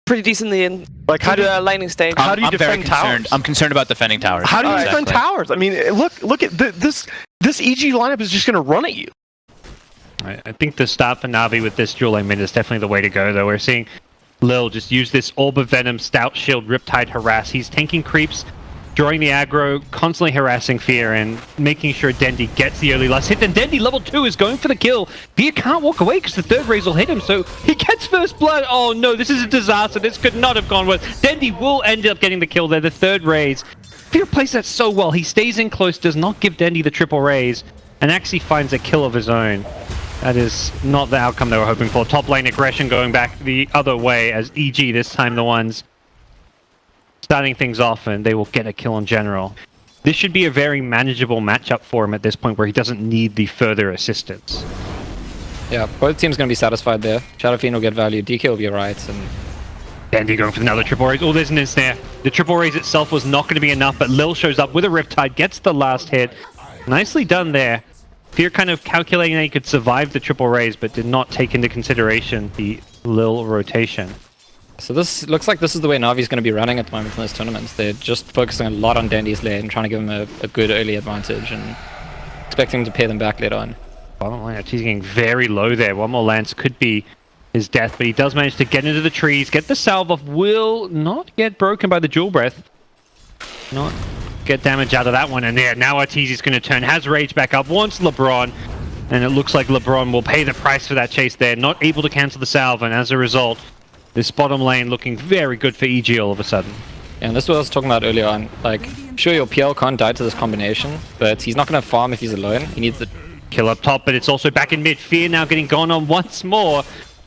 pretty decently in. Like how do the laning stage. How do you I'm very defend concerned. towers? I'm concerned about defending towers. How do you Exactly. defend towers? I mean, look at this EG lineup is just going to run at you. I think the start for NaVi with this dual lane mid is definitely the way to go, though. We're seeing Lil just use this Orb of Venom, Stout Shield, Riptide, Harass. He's tanking creeps, drawing the aggro, constantly harassing Fear, and making sure Dendi gets the early last hit. Then Dendi, level 2, is going for the kill. Fear can't walk away because the third raise will hit him, so he gets first blood. Oh no, this is a disaster. This could not have gone well. Dendi will end up getting the kill there, the third raise. Fear plays that so well. He stays in close, does not give Dendi the triple raise, and actually finds a kill of his own. That is not the outcome they were hoping for. Top lane aggression going back the other way as EG this time the ones starting things off, and they will get a kill in general. This should be a very manageable matchup for him at this point where he doesn't need the further assistance. Yeah, both teams going to be satisfied there. Shadow Fiend will get value, DK will be right, and Dendi going for another triple raise. Oh, there's an ensnare. The triple raise itself was not going to be enough, but Lil shows up with a Riptide, gets the last hit. Nicely done there. Fear kind of calculating that he could survive the triple raise, but did not take into consideration the Lil rotation. so this looks like this is the way Navi's going to be running at the moment in this tournament. They're just focusing a lot on Dendi's lane, trying to give him a good early advantage, and expecting to pay them back later on. Bottom lane, he's getting very low there. One more lance could be his death, but he does manage to get into the trees, get the salve off, will not get broken by the Jewel Breath. Not get damage out of that one, and there, now Arteezy's going to turn, has Rage back up, wants LeBron, and it looks like LeBron will pay the price for that chase there, not able to cancel the salve, and as a result, this bottom lane looking very good for EG all of a sudden. Yeah, and this is what I was talking about earlier on. Like, sure, your PL can't die to this combination, but he's not going to farm if he's alone. He needs the Kill up top, but it's also back in mid. Fear now getting gone on once more.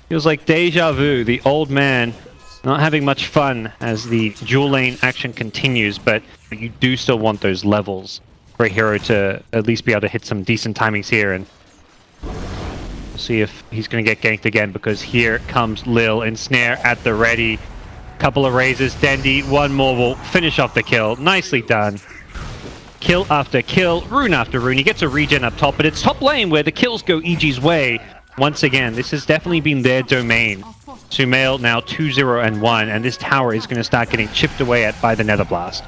Feels like deja vu, the old man not having much fun as the dual lane action continues, but you do still want those levels for a hero to at least be able to hit some decent timings here, and we'll see if he's going to get ganked again, because here comes Lil, ensnare at the ready. Couple of raises, Dendi, one more will finish off the kill. Nicely done. Kill after kill, rune after rune. He gets a regen up top, but it's top lane where the kills go EG's way. Once again, this has definitely been their domain. Sumail now 2-0-1, and this tower is going to start getting chipped away at by the Nether Blast.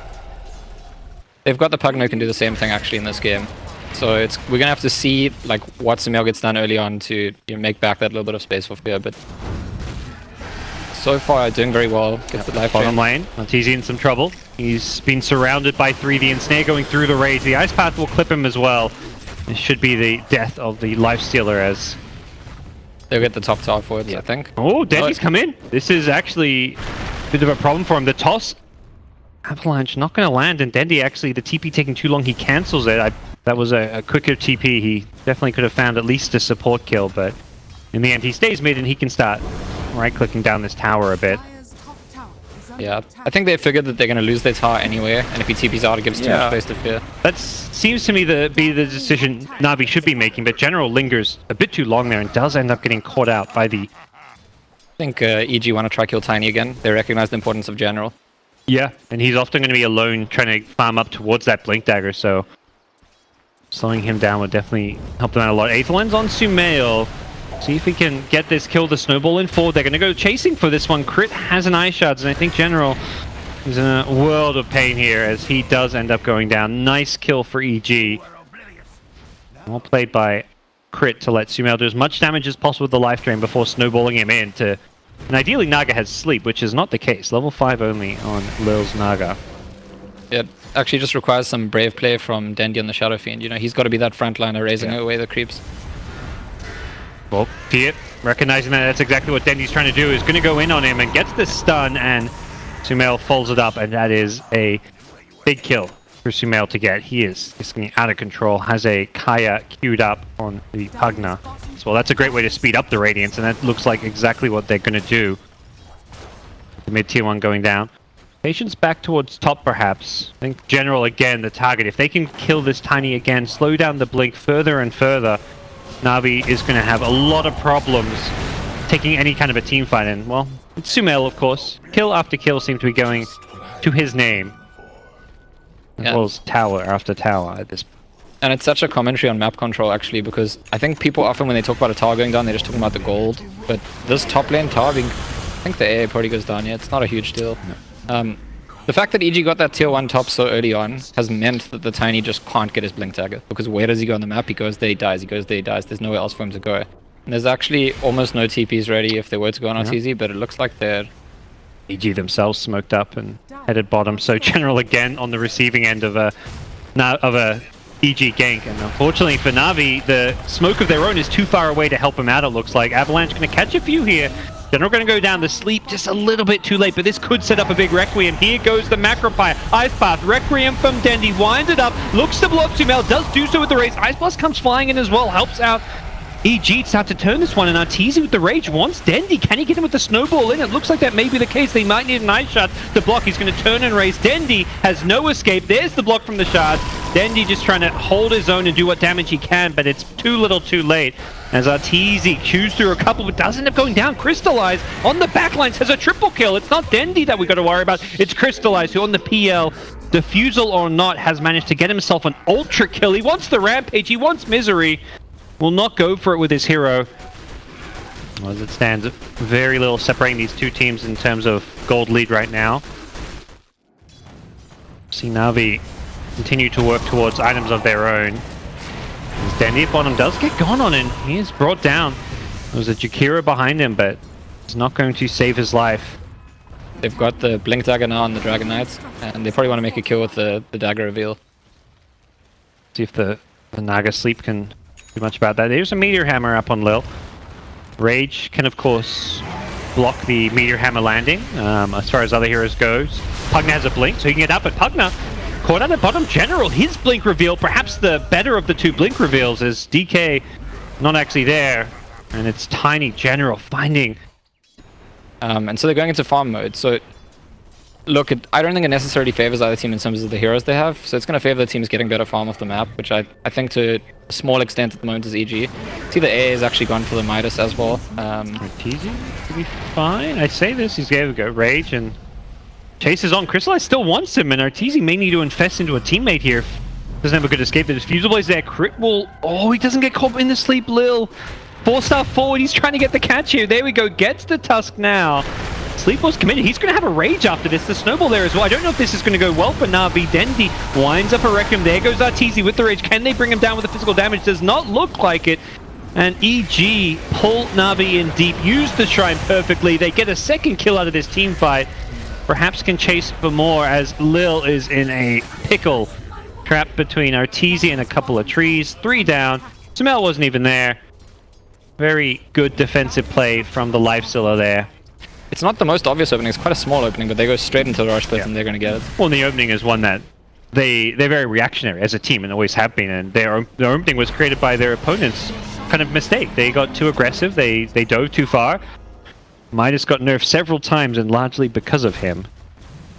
They've got the Pugno who can do the same thing actually in this game. So we're gonna have to see like what Sumail gets done early on to make back that little bit of space for Fear, but so far doing very well. Gets the life Bottom chain. lane, Arteezy in some trouble. He's been surrounded by 3, the ensnare going through the rage. The Ice Path will clip him as well. It should be the death of the Lifestealer as... They'll get the top tower forwards, I think. Oh, Dendi's come in. This is actually a bit of a problem for him. The toss Avalanche not going to land, and Dendi actually, the TP taking too long, he cancels it. That was a quicker TP. He definitely could have found at least a support kill, but in the end he stays mid and he can start right-clicking down this tower a bit. Yeah, I think they figured that they're going to lose their tower anyway, and if he TPs out, it gives too much space to Fear. That seems to me to be the decision NaVi should be making, but General lingers a bit too long there and does end up getting caught out by the... I think EG want to try kill Tiny again. They recognize the importance of General. Yeah, and he's often going to be alone trying to farm up towards that Blink Dagger, so slowing him down would definitely help them out a lot. Aethelwyn's on Sumail. See if we can get this kill, the snowball in forward. They're going to go chasing for this one. Crit has an Ice Shards, and I think General is in a world of pain here as he does end up going down. Nice kill for EG. Well played by Crit to let Sumail do as much damage as possible with the life drain before snowballing him in to... And ideally Naga has sleep, which is not the case. Level 5 only on Lil's Naga. It actually just requires some brave play from Dendi on the Shadow Fiend. You know, he's got to be that frontliner raising away the creeps. Well, Fear, recognizing that that's exactly what Dendi's trying to do, is going to go in on him and gets the stun, and Sumail folds it up, and that is a big kill for Sumail to get. He is just getting out of control, has a Kaya queued up on the Pugna. So well, that's a great way to speed up the Radiance, and that looks like exactly what they're going to do. The mid-tier 1 going down. Patience back towards top, perhaps. I think General, again, the target. If they can kill this Tiny again, slow down the Blink further and further, NaVi is going to have a lot of problems taking any kind of a team fight in. Well, it's Sumail, of course. Kill after kill seem to be going to his name. As well as tower after tower at this point. And it's such a commentary on map control, actually, because I think people often, when they talk about a tower going down, they're just talking about the gold. But this top lane tower being think the AA probably goes down. Yeah, it's not a huge deal. The fact that EG got that tier 1 top so early on has meant that the Tiny just can't get his Blink Dagger. Because where does he go on the map? He goes there, he dies. He goes there, he dies. There's nowhere else for him to go. And there's actually almost no TPs ready if they were to go on RTZ, but it looks like they're... EG themselves smoked up and headed bottom. So General again on the receiving end of a EG gank. And unfortunately for NaVi, the smoke of their own is too far away to help him out, it looks like. Avalanche going to catch a few here. General going to go down to sleep just a little bit too late, but this could set up a big Requiem. Here goes the Macropie. Ice Path, Requiem from Dendi, winds it up, looks to block Sumail, does do so with the Raze. Ice Blast comes flying in as well, helps out EG start to turn this one, and Arteezy with the Rage wants Dendi. Can he get him with the Snowball in? It looks like that may be the case. They might need an Ice Shard to block. He's going to turn and raise. Dendi has no escape. There's the block from the Shard. Dendi just trying to hold his own and do what damage he can, but it's too little too late. As Arteezy chews through a couple, but does end up going down. Crystallize on the backlines has a triple kill. It's not Dendi that we got to worry about. It's Crystallize, who on the PL, defusal or not, has managed to get himself an ultra kill. He wants the Rampage. He wants Misery. Will not go for it with his hero. Well, as it stands, very little separating these two teams in terms of gold lead right now. See NaVi continue to work towards items of their own. As Dendi at bottom does get gone on, and he is brought down. There was a Jakiro behind him, but it's not going to save his life. They've got the Blink Dagger now on the Dragon Knights, and they probably want to make a kill with the Dagger reveal. See if the Naga sleep can do much about that. There's a Meteor Hammer up on Lil. Rage can, of course, block the Meteor Hammer landing. As far as other heroes goes, Pugna has a Blink, so he can get up. But Pugna caught out at bottom. General, his Blink reveal, perhaps the better of the two Blink reveals, is DK not actually there. And it's Tiny General finding. And so they're going into farm mode. So, look, I don't think it necessarily favors either team in terms of the heroes they have. So it's going to favor the teams getting better farm off the map, which I think to a small extent at the moment is EG. See the A is actually gone for the Midas as well. Arteezy to be fine. I say this, he's going to go Rage and Chase is on. Crystallize still wants him, and Arteezy may need to infest into a teammate here. Doesn't have a good escape. The Diffusal is there. Crit will... Oh, he doesn't get caught in the sleep, Lil. 4-star forward. He's trying to get the catch here. There we go. Gets the Tusk now. Sleep was committed. He's going to have a Rage after this. The Snowball there as well. I don't know if this is going to go well for NaVi. Dendi winds up a Requiem. There goes Arteezy with the Rage. Can they bring him down with the physical damage? Does not look like it. And EG pull NaVi in deep. Use the Shrine perfectly. They get a second kill out of this team fight. Perhaps can chase for more as Lil is in a pickle. Trapped between Arteezy and a couple of trees. 3 down. Sumail wasn't even there. Very good defensive play from the Lifestealer there. It's not the most obvious opening. It's quite a small opening, but they go straight into the rush pit and they're going to get it. Well, the opening is one that they're very reactionary as a team and always have been. And their opening was created by their opponent's kind of mistake. They got too aggressive. They dove too far. Midas got nerfed several times, and largely because of him.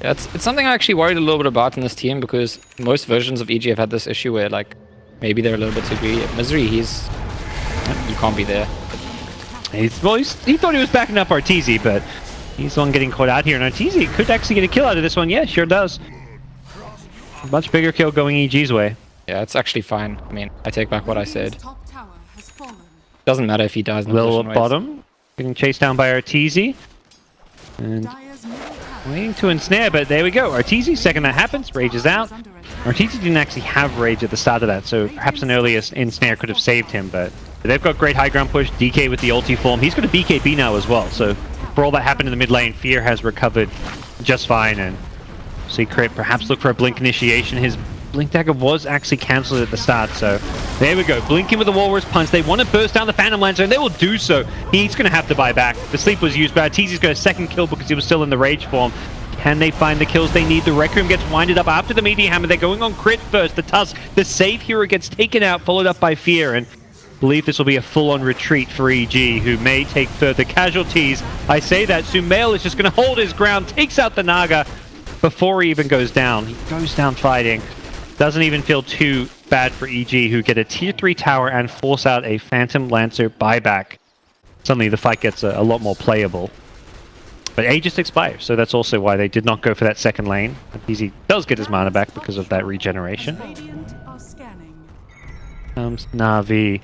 Yeah, it's something I actually worried a little bit about in this team, because most versions of EG have had this issue where, like, maybe they're a little bit too greedy. Misery, you can't be there. He thought he was backing up Arteezy, but he's the one getting caught out here. And Arteezy could actually get a kill out of this one. Yeah, sure does. A much bigger kill going EG's way. Yeah, it's actually fine. I mean, I take back what I said. Doesn't matter if he dies in the Lil at bottom, getting chased down by Arteezy. And waiting to ensnare, but there we go. Arteezy, second that happens, Rage is out. Arteezy didn't actually have Rage at the start of that, so perhaps an earlier ensnare could have saved him, but they've got great high ground push. DK with the ulti form. He's got a BKB now as well, so for all that happened in the mid lane, Fear has recovered just fine, and Secret perhaps look for a Blink initiation. His Blink Dagger was actually cancelled at the start, so there we go. Blinking with the Walrus Punch. They want to burst down the Phantom Lancer, and they will do so. He's going to have to buy back. The sleep was used, but Arteezy's got a second kill because he was still in the Rage form. Can they find the kills they need? The Requiem gets winded up after the Meteor Hammer. They're going on crit first. The Tusk, the safe hero, gets taken out, followed up by Fear, and I believe this will be a full-on retreat for EG, who may take further casualties. I say that Sumail is just going to hold his ground, takes out the Naga before he even goes down. He goes down fighting. Doesn't even feel too bad for EG, who get a tier 3 tower and force out a Phantom Lancer buyback. Suddenly the fight gets a lot more playable. But A just expires, so that's also why they did not go for that second lane. Arteezy does get his mana back because of that regeneration. Comes NaVi.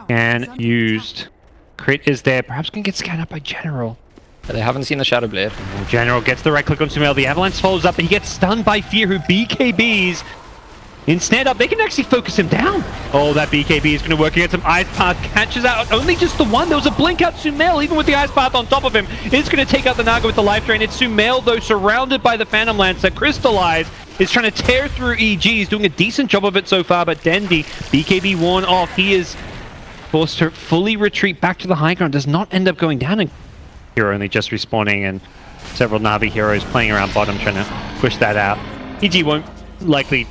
And used. Crit is there. Perhaps can get scanned up by General. They haven't seen the Shadow Blade. General gets the right click on Sumail. The Avalanche follows up, but he gets stunned by Fear, who BKBs. Instead up, they can actually focus him down. Oh, that BKB is going to work against him. Ice Path catches out only just the one. There was a blink out Sumail, even with the Ice Path on top of him. It's going to take out the Naga with the life drain. It's Sumail, though, surrounded by the Phantom Lance that Crystallize is trying to tear through EG. He's doing a decent job of it so far, but Dendi, BKB worn off. He is forced to fully retreat back to the high ground. Does not end up going down. And Hero only just respawning, and several Na'Vi heroes playing around bottom trying to push that out. EG won't likely...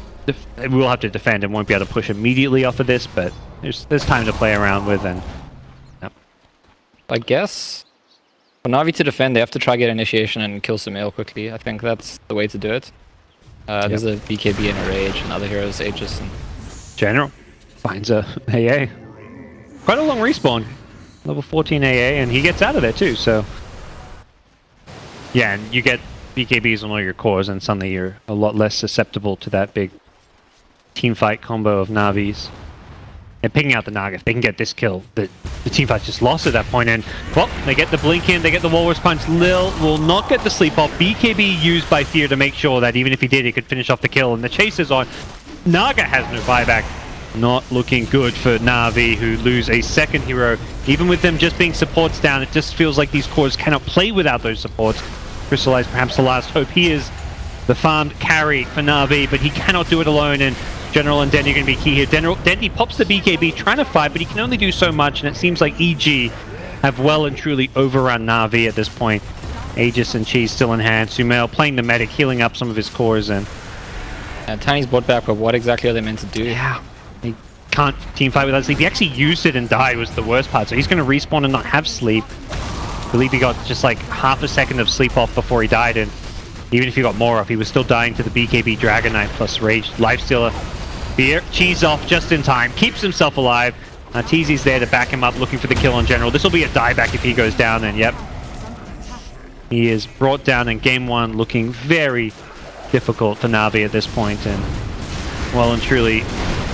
we'll have to defend and won't be able to push immediately off of this, but there's time to play around with. And I guess for Na'Vi to defend, they have to try get initiation and kill Sumail quickly. I think that's the way to do it. There's a BKB and a Rage and other heroes, Aegis. And... General finds a AA. Quite a long respawn. Level 14 AA, and he gets out of there too, so... Yeah, and you get BKBs on all your cores, and suddenly you're a lot less susceptible to that big team fight combo of Na'Vis. And picking out the Naga, if they can get this kill, the team fight just lost at that point, and well, they get the blink in, they get the Walrus Punch. Lil will not get the sleep off. BKB used by Fear to make sure that even if he did, he could finish off the kill, and the chase is on. Naga has no buyback. Not looking good for Na'Vi, who lose a second hero. Even with them just being supports down, it just feels like these cores cannot play without those supports. Crystallize perhaps the last hope. He is the farmed carry for Na'Vi, but he cannot do it alone, and General and Dendi are going to be key here. Dendi pops the BKB, trying to fight, but he can only do so much, and it seems like EG have well and truly overrun Na'Vi at this point. Aegis and Cheese still in hand. Sumail playing the medic, healing up some of his cores, and Tiny's brought back, but what exactly are they meant to do? yeah, he can't team fight without sleep. He actually used it and died was the worst part, so he's going to respawn and not have sleep. I believe he got just like half a second of sleep off before he died, and even if he got more off, he was still dying to the BKB Dragon Knight plus Rage Lifestealer. Fear, Cheese off just in time, keeps himself alive. Teezy's there to back him up, looking for the kill on General. This will be a dieback if he goes down, and yep. He is brought down in game one, looking very difficult for Na'Vi at this point, and well and truly,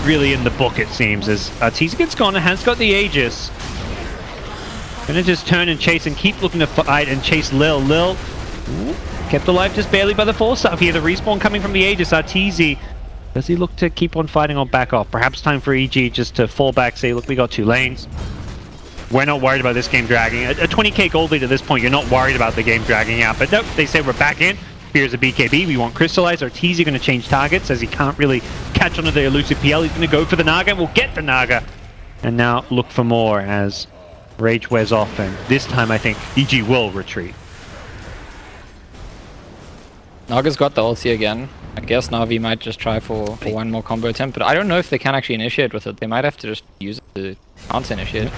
really in the book it seems, as Teezy gets gone and has got the Aegis. Gonna just turn and chase and keep looking to fight and chase Lil. Lil kept alive just barely by the 4-star here. The respawn coming from the Aegis. Teezy, does he look to keep on fighting or back off? Perhaps time for EG just to fall back, say, look, we got 2 lanes. We're not worried about this game dragging. A 20k gold lead at this point, you're not worried about the game dragging out. But nope, they say we're back in. Here's a BKB. We want Crystallize. Or Teezy going to change targets as he can't really catch onto the elusive PL. He's going to go for the Naga. We'll get the Naga. And now look for more as Rage wears off. And this time I think EG will retreat. Naga's got the ulti again. I guess Na'Vi might just try for one more combo attempt, but I don't know if they can actually initiate with it. They might have to just use it to counter initiate.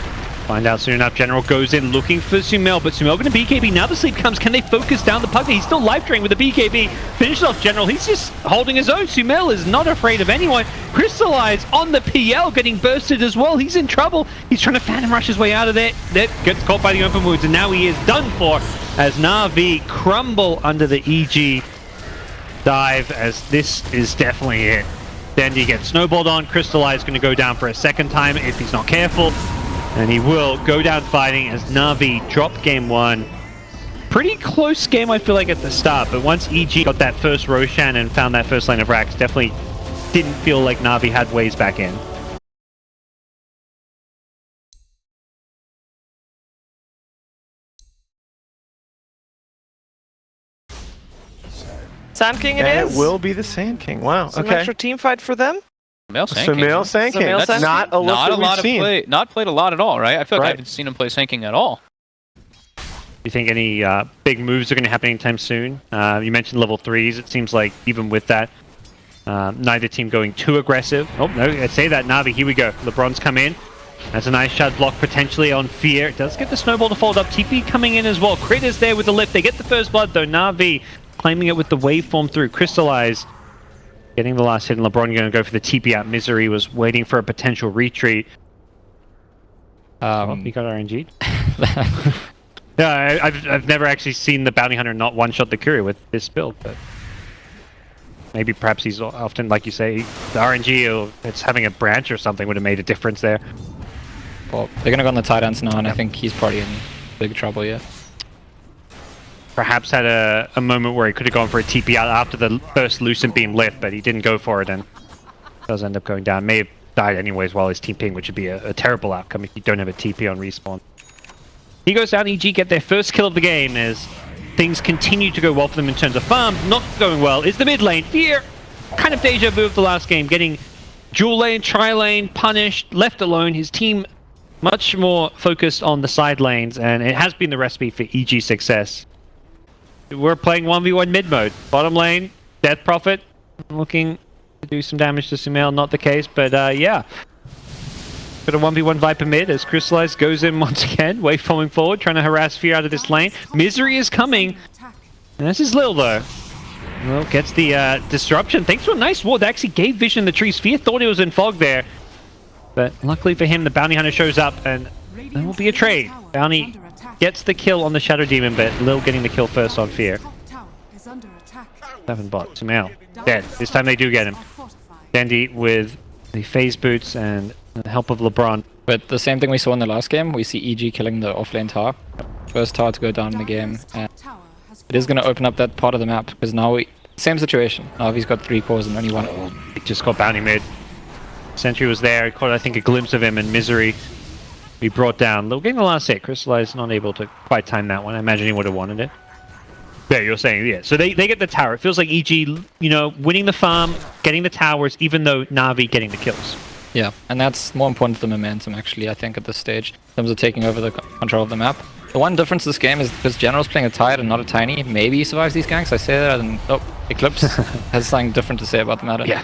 Find out soon enough. General goes in looking for Sumail, but Sumail going to BKB. Now the sleep comes. Can they focus down the Pugna? He's still life drained with the BKB. Finishes off General. He's just holding his own. Sumail is not afraid of anyone. Crystallize on the PL, getting bursted as well. He's in trouble. He's trying to Phantom Rush his way out of there. That gets caught by the open wounds, and now he is done for as Na'Vi crumble under the EG dive, as this is definitely it. Dendi gets snowballed on. Crystallize going to go down for a second time if he's not careful. And he will go down fighting as Na'Vi drop game one. Pretty close game, I feel like, at the start. But once EG got that first Roshan and found that first lane of Rax, definitely didn't feel like Na'Vi had ways back in. Sand King it And is. it will be the Sand King. Wow. Some Okay. extra team fight for them. Sumail Sand King. Sumail Sand King. Sumail That's Sand not King? a look Not that a we've lot of seen. play. Not played a lot at all, right? I feel like I Right. haven't seen him play Sand King at all. Do you think any big moves are going to happen anytime soon? You mentioned level 3s. It seems like even with that, neither team going too aggressive. Oh, no, I'd say that. Na'Vi, here we go. LeBron's come in. That's a nice shot block potentially on Fear. It does get the snowball to fold up. TP coming in as well. Crit is there with the lift. They get the first blood though. Na'Vi claiming it with the waveform through. Crystallize getting the last hit, and LeBron going to go for the TP out. Misery was waiting for a potential retreat. He got RNG'd. Yeah, I've never actually seen the Bounty Hunter not one-shot the Courier with this build, but maybe perhaps he's often, like you say, the RNG or it's having a branch or something would have made a difference there. Well, they're gonna go on the tight ends now, and I think he's probably in big trouble, yeah. perhaps had a moment where he could have gone for a TP out after the first Lucent Beam lift, but he didn't go for it and does end up going down. May have died anyways while he's TPing, which would be a terrible outcome if you don't have a TP on respawn. He goes down, EG get their first kill of the game as things continue to go well for them in terms of farm. Not going well is the mid lane. Fear, kind of deja vu of the last game, getting dual lane, tri-lane, punished, left alone. His team much more focused on the side lanes, and it has been the recipe for EG success. We're playing 1v1 mid mode. Bottom lane, Death Prophet, looking to do some damage to Sumail. Not the case, but yeah. Got a 1v1 Viper mid as Crystallize goes in once again, waveforming forward, trying to harass Fear out of this lane. Misery is coming, and this is Lil though. Well, gets the disruption. Thanks to a nice ward that actually gave vision in the trees. Fear thought he was in fog there, but luckily for him, the Bounty Hunter shows up, and there will be a trade. Bounty gets the kill on the Shadow Demon, but Lil getting the kill first on Fear. 7 bot, Sumail dead. This time they do get him. Dandy with the phase boots and the help of LeBron. But the same thing we saw in the last game, we see EG killing the offlane tower. First tower to go down in the game. And it is going to open up that part of the map, because now same situation. Now he's got 3 cores and only 1. He just got Bounty mid. Sentry was there, he caught I think a glimpse of him, and Misery be brought down. Lil getting the last hit. Crystallize not able to quite time that one. I imagine he would have wanted it. Yeah, you're saying, yeah. So they get the tower. It feels like EG, you know, winning the farm, getting the towers, even though NaVi getting the kills. Yeah, and that's more important to the momentum, actually, I think, at this stage, in terms of taking over the control of the map. The one difference this game is because General's playing a Tide and not a Tiny. Maybe he survives these ganks. I say that, and oh, Eclipse has something different to say about the matter. Yeah.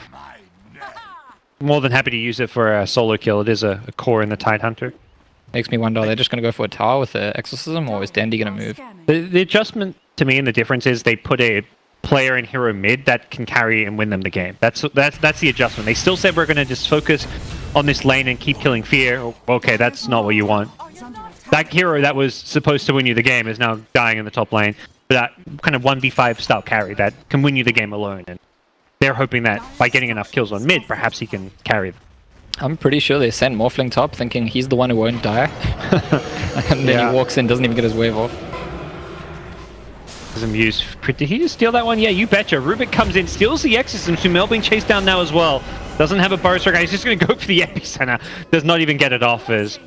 More than happy to use it for a solo kill. It is a core in the Tide Hunter. Makes me wonder, are they just going to go for a tower with the Exorcism, or is Dandy going to move? The adjustment to me and the difference is they put a player in hero mid that can carry and win them the game. That's the adjustment. They still said we're going to just focus on this lane and keep killing Fear. Okay, that's not what you want. That hero that was supposed to win you the game is now dying in the top lane. But that kind of 1v5 style carry that can win you the game alone. And they're hoping that by getting enough kills on mid, perhaps he can carry them. I'm pretty sure they sent Morphling top thinking he's the one who won't die. And then he walks in, doesn't even get his wave off. Did he just steal that one? Yeah, you betcha. Rubik comes in, steals the Exorcism. Sumail being chased down now as well. Doesn't have a burst strike. He's just going to go for the epicenter. Does not even get it off as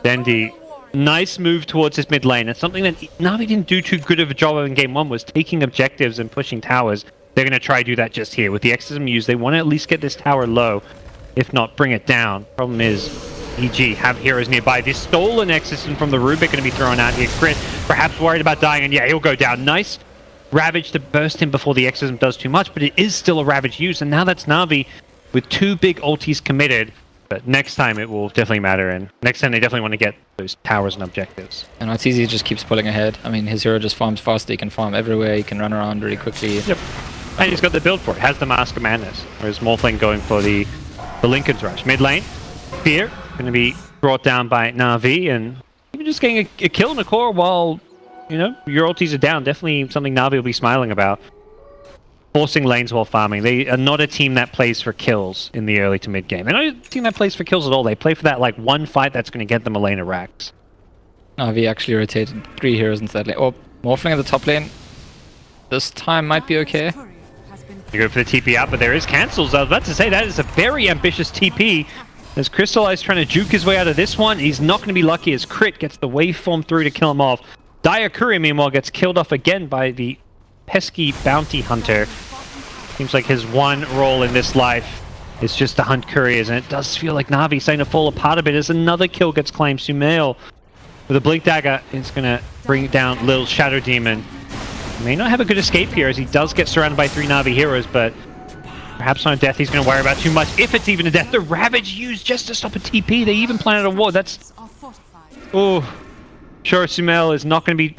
Dandy. Nice move towards his mid lane. It's something that NaVi didn't do too good of a job of in game 1, was taking objectives and pushing towers. They're going to try to do that just here. With the Exorcism used, they want to at least get this tower low. If not, bring it down. Problem is, EG have heroes nearby. This stolen Exorcism from the Rubik going to be thrown out here. Crit, perhaps worried about dying, and yeah, he'll go down. Nice Ravage to burst him before the Exorcism does too much, but it is still a Ravage use, and now that's NaVi with 2 big ultis committed. But next time it will definitely matter, and next time they definitely want to get those towers and objectives. And Arteezy just keeps pulling ahead. I mean, his hero just farms faster, he can farm everywhere, he can run around really quickly. Yep. And he's got the build for it. Has the Mask of Madness, whereas Morphling going for the Lincoln's Rush. Mid lane, Fear going to be brought down by NaVi, and even just getting a kill in the core while, you know, your ultis are down. Definitely something NaVi will be smiling about. Forcing lanes while farming. They are not a team that plays for kills in the early to mid game. They're not a team that plays for kills at all. They play for that like one fight that's going to get them a lane of racks. NaVi actually rotated 3 heroes into that lane. Oh, Morphling at the top lane. This time might be okay. You go for the TP out, but there is cancels. I was about to say that is a very ambitious TP. As Crystallize trying to juke his way out of this one, he's not going to be lucky as Crit gets the waveform through to kill him off. Diakuri, meanwhile, gets killed off again by the pesky Bounty Hunter. Seems like his one role in this life is just to hunt couriers, and it does feel like Navi's starting to fall apart a bit as another kill gets claimed. Sumail with a Blink Dagger is going to bring down Lil Shadow Demon. He may not have a good escape here as he does get surrounded by 3 NaVi heroes, but perhaps not a death he's going to worry about too much, if it's even a death. The Ravage used just to stop a TP. They even planted a ward. That's... Oh, sure, Sumail is not going to be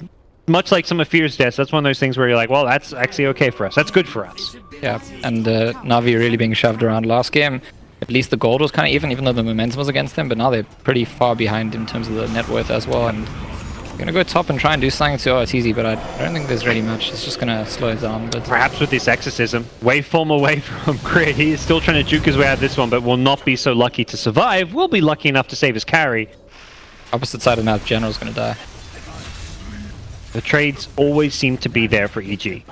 much like some of Fear's deaths. That's one of those things where you're like, well, that's actually okay for us. That's good for us. Yeah, and NaVi really being shoved around last game. At least the gold was kind of even though the momentum was against them, but now they're pretty far behind in terms of the net worth as well. And we're going to go top and try and do something to Arteezy, but I don't think there's really much. It's just going to slow it down. But perhaps with this Exorcism, waveform away from Crit. He is still trying to juke his way out of this one, but will not be so lucky to survive. Will be lucky enough to save his carry. Opposite side of the map, General's going to die. The trades always seem to be there for EG.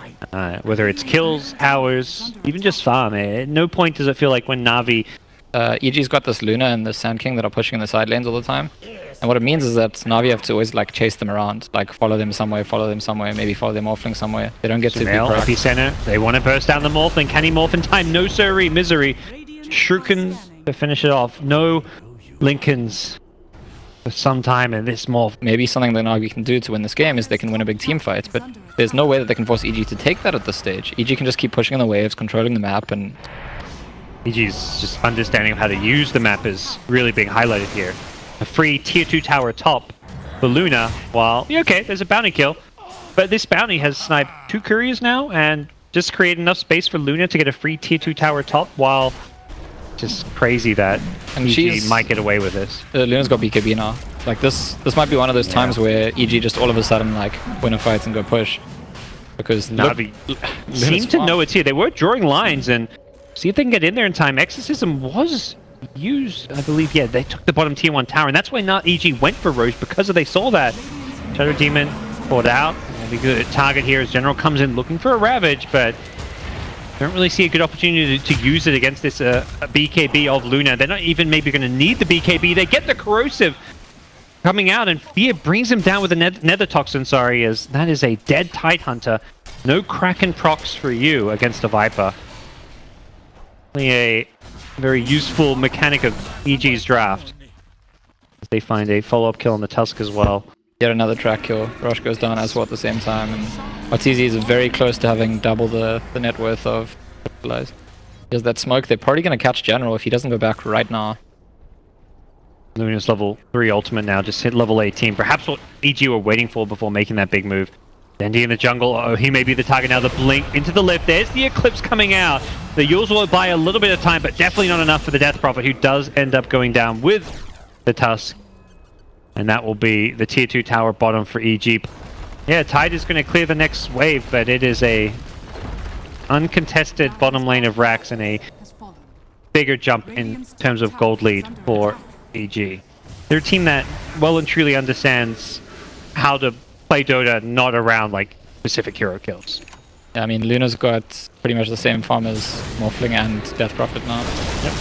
Whether it's kills, towers, even just farm. At no point does it feel like when Na'Vi... EG's got this Luna and the Sand King that are pushing in the side lanes all the time. And what it means is that Na'Vi have to always like chase them around. Like follow them somewhere, maybe follow them morphling somewhere. They don't get to be proactive. Epicenter, they want to burst down the morphling. Can he morph in time? No siree, Misery. Shuriken to finish it off. No Lincolns for some time in this morph. Maybe something that Na'Vi can do to win this game is they can win a big team fight, but there's no way that they can force EG to take that at this stage. EG can just keep pushing in the waves, controlling the map, and EG's just understanding of how to use the map is really being highlighted here. A free tier 2 tower top for Luna, while, okay, there's a bounty kill, but this bounty has sniped 2 couriers now, and just created enough space for Luna to get a free tier 2 tower top, while just crazy that EG might get away with this. Luna's got BKB now. Like this might be one of those times where EG just all of a sudden like win a fight and go push. Because Na'Vi seem to know it's here. They were drawing lines and see if they can get in there in time. Exorcism was used, I believe. Yeah, they took the bottom tier 1 tower, and that's why not EG went for Roche, because they saw that. Shadow Demon poured out. And the good target here as General comes in looking for a Ravage, but don't really see a good opportunity to use it against this BKB of Luna. They're not even maybe going to need the BKB. They get the Corrosive coming out, and Fear brings him down with a Nether Toxin, sorry, as that is a dead Tidehunter. No Kraken procs for you against a Viper. Only a very useful mechanic of EG's draft. They find a follow-up kill on the Tusk as well. Yet another track kill. Roche goes down as well at the same time, and Arteezy is very close to having double the net worth of Fertilize. Because that smoke, they're probably going to catch General if he doesn't go back right now. Luna's level 3 ultimate now, just hit level 18. Perhaps what EG were waiting for before making that big move. Dendi in the jungle, oh, he may be the target now. The blink into the lift, there's the Eclipse coming out. The Yules will buy a little bit of time, but definitely not enough for the Death Prophet, who does end up going down with the Tusk. And that will be the tier 2 tower bottom for EG. Yeah, Tide is going to clear the next wave, but it is a uncontested bottom lane of Rax and a bigger jump in terms of gold lead for EG. They're a team that well and truly understands how to play Dota not around like specific hero kills. Yeah, I mean, Luna's got pretty much the same farm as Morphling and Death Prophet now. Yep.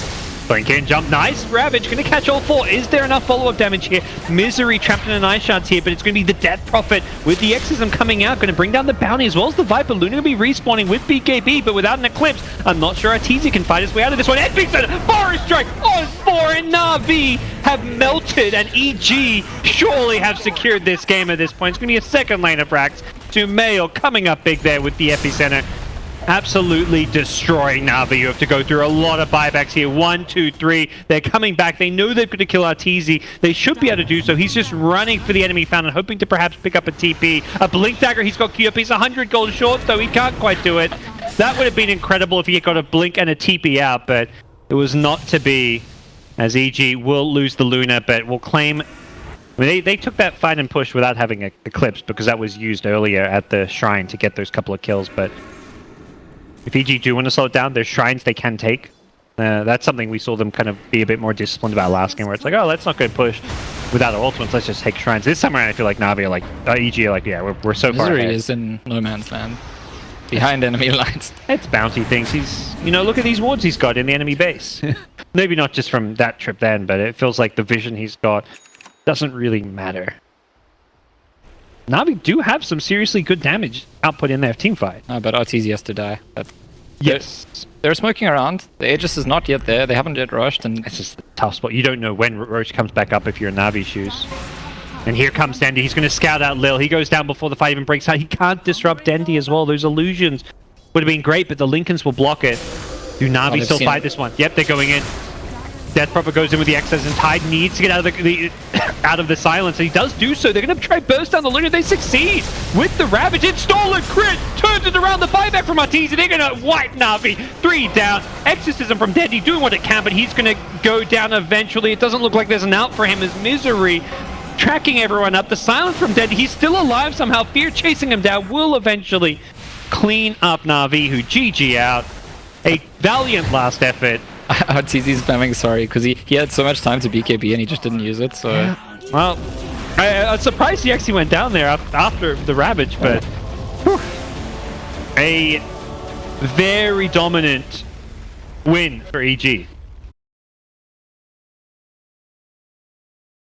Blink in, jump, nice! Ravage gonna catch all 4. Is there enough follow-up damage here? Misery trapped in an Ice Shards here, but it's gonna be the Death Prophet with the Exorcism coming out, gonna bring down the bounty as well as the Viper. Luna gonna be respawning with BKB, but without an Eclipse. I'm not sure Arteezy can fight his way out of this one. Epicenter, Forest Strike on 4, and Na'Vi have melted, and EG surely have secured this game at this point. It's gonna be a second lane of Rax to Mail coming up big there with the Epicenter. Absolutely destroying Na'Vi. You have to go through a lot of buybacks here. 1, 2, 3. They're coming back. They know they've got to kill Arteezy. They should be able to do so. He's just running for the enemy fountain, hoping to perhaps pick up a TP. A Blink Dagger. He's got queued up. He's 100 gold short, though. He can't quite do it. That would have been incredible if he had got a Blink and a TP out, but it was not to be, as EG will lose the Luna, but will claim... I mean, they took that fight and push without having an Eclipse, because that was used earlier at the Shrine to get those couple of kills, but... if EG do want to slow it down, there's shrines they can take. That's something we saw them kind of be a bit more disciplined about last game, where it's like, oh, let's not go push without our ultimates, let's just take shrines. This time around, I feel like Na'Vi are like, EG are like, yeah, we're so far ahead. Misery is in no man's land, behind enemy lines. It's bounty things. He's, you know, look at these wards he's got in the enemy base. Maybe not just from that trip then, but it feels like the vision he's got doesn't really matter. Na'Vi do have some seriously good damage output in their team fight. But Arteezy has to die. But yes. They're smoking around. The Aegis is not yet there. They haven't yet rushed. And it's just a tough spot. You don't know when Roche comes back up if you're in Na'Vi's shoes. And here comes Dendi. He's going to scout out Lil. He goes down before the fight even breaks out. He can't disrupt Dendi as well. Those illusions would have been great, but the Lincolns will block it. Do Na'Vi still fight this one? Yep, they're going in. Death Prophet goes in with the Excess, and Tide needs to get out of the silence, and he does do so. They're going to try burst down the Luna. They succeed with the Ravage. It's stolen. Crit turns it around. The buyback from Arteezy. They're going to wipe Na'Vi. 3 down. Exorcism from Dendi doing what it can, but he's going to go down eventually. It doesn't look like there's an out for him as Misery tracking everyone up. The silence from Dendi. He's still alive somehow. Fear chasing him down will eventually clean up Na'Vi, who GG out. A valiant last effort. Arteezy's spamming sorry because he had so much time to BKB and he just didn't use it. So yeah. Well, I'm surprised he actually went down there after the Ravage, but whew, a very dominant win for EG.